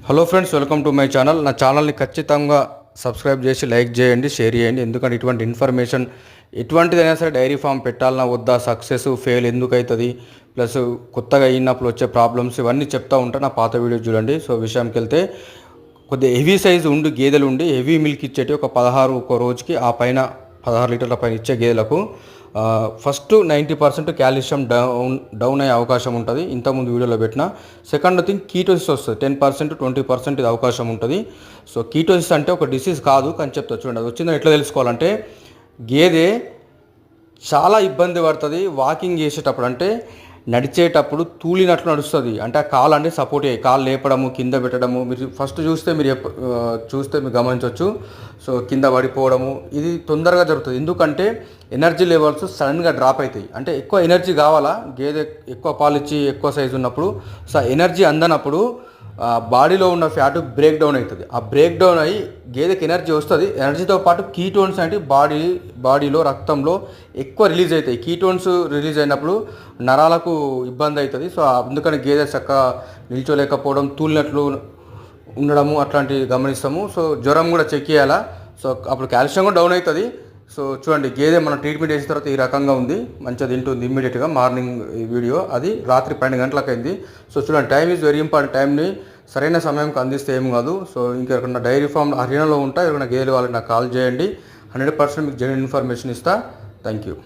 Hello friends, welcome to my channel. నా ఛానల్ని ఖచ్చితంగా సబ్స్క్రైబ్ చేసి లైక్ చేయండి, షేర్ చేయండి. ఎందుకంటే ఇటువంటి ఇన్ఫర్మేషన్ ఎటువంటిదైనా సరే డైరీ ఫామ్ పెట్టాలన్నా వద్దా, సక్సెస్ ఫెయిల్ ఎందుకు అవుతుంది, ప్లస్ కొత్తగా అయినప్పుడు వచ్చే ప్రాబ్లమ్స్ ఇవన్నీ చెప్తూ ఉంటాను. నా పాత వీడియో చూడండి. సో విషయానికి వెళ్తే కొద్దిగా హెవీ సైజు ఉండి గేదెలు ఉండి హెవీ మిల్క్ ఇచ్చేటి ఒక 16 ఒక రోజుకి ఆ పైన 16 లీటర్ల పైన ఇచ్చే గేదెలకు ఫస్ట్ 90% కాల్షియం డౌన్ అయ్యే అవకాశం ఉంటుంది. ఇంతకుముందు వీడియోలో పెట్టిన. సెకండ్ థింగ్ కీటోసిస్ వస్తుంది 10% 20% ఇది అవకాశం ఉంటుంది. సో కీటోసిస్ అంటే ఒక డిసీజ్ కాదు కానీ చెప్తా చూడండి. అది వచ్చిందని ఎట్లా తెలుసుకోవాలంటే, గేదె చాలా ఇబ్బంది పడుతుంది వాకింగ్ చేసేటప్పుడు. అంటే నడిచేటప్పుడు తూలినట్లు నడుస్తుంది. అంటే ఆ కాలు అంటే సపోర్ట్ అయ్యి కాలు లేపడము, కింద పెట్టడము. మీరు ఫస్ట్ చూస్తే మీరు గమనించవచ్చు. సో కింద పడిపోవడము ఇది తొందరగా జరుగుతుంది. ఎందుకంటే ఎనర్జీ లెవెల్స్ సడన్గా డ్రాప్ అవుతాయి. అంటే ఎక్కువ ఎనర్జీ కావాలా, గేదె ఎక్కువ పాలు ఇచ్చి ఎక్కువ సైజు ఉన్నప్పుడు. సో ఎనర్జీ అందనప్పుడు బాడీలో ఉన్న ఫ్యాట్ బ్రేక్ డౌన్ అవుతుంది. ఆ బ్రేక్ డౌన్ అయ్యి గేదెకి ఎనర్జీ వస్తుంది. ఎనర్జీతో పాటు కీటోన్స్ అంటే బాడీలో రక్తంలో ఎక్కువ రిలీజ్ అవుతాయి. కీటోన్స్ రిలీజ్ అయినప్పుడు నరాలకు ఇబ్బంది అవుతుంది. సో అందుకని గేదె చక్కగా నిల్చోలేకపోవడం, తూలినట్లు ఉండడము అట్లాంటివి గమనిస్తాము. సో జ్వరం కూడా చెక్ చేయాలా. సో అప్పుడు కాల్షియం కూడా డౌన్ అవుతుంది. సో చూడండి, గేదె మనం ట్రీట్మెంట్ చేసిన తర్వాత ఈ రకంగా ఉంది. మంచిగా తింటుంది ఇమ్మీడియట్గా. మార్నింగ్ ఈ వీడియో అది రాత్రి 12 గంటలకు అయింది. సో చూడండి, టైం ఈజ్ వెరీ ఇంపార్టెంట్. టైంని సరైన సమయంకి అందిస్తే ఏం కాదు. సో ఇంకెక్కడ డైరీ ఫామ్ హర్యానాలో ఉంటాయి, ఎవరైనా గేదెలు వాళ్ళకి నాకు కాల్ చేయండి. 100% మీకు జెన్యూన్ ఇన్ఫర్మేషన్ ఇస్తా. Thank you.